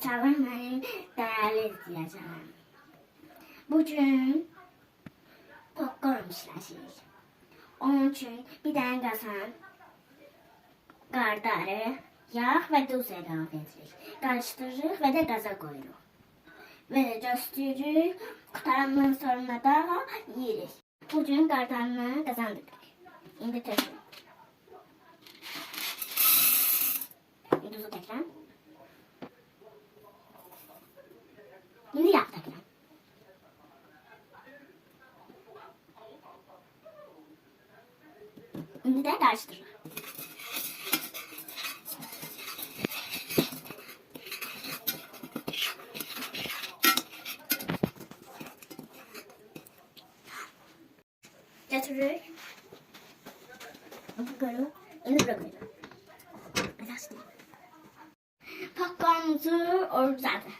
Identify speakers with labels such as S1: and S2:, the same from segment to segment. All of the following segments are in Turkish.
S1: Açalım benim değerli izleyicilerim. Bugün popcorn işləşir. Onun için bir dənə qazan, qardarı, yağ və duz əlavə edirik. Qarışdırırıq və də qaza qoyuruq. Və də göstəririk, qutarandan sonra da yeyirik. Bugün qardarını qazandırırıq. İndi tökürük. Duzu tekrar. Şimdi yağ tekrar. Şimdi de karıştır. Götürürük. Bakalım. Şimdi bırakıyoruz. Popcornumuzu oradadı.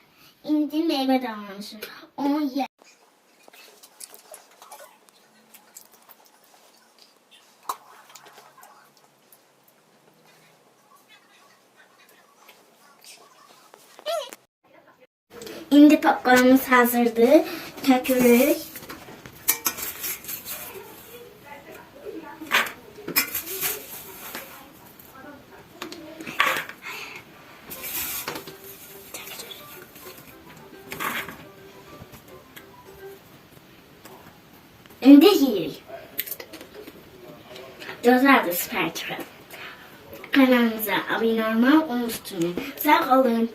S1: İndi meyve davranışı. Onu ye. İndi popcornumuz hazırdı. Tökürük. İndi yeyirik. Gözlerdir süper çıkar. Kanalımıza abone olmayı unutmayın. Sağ olun.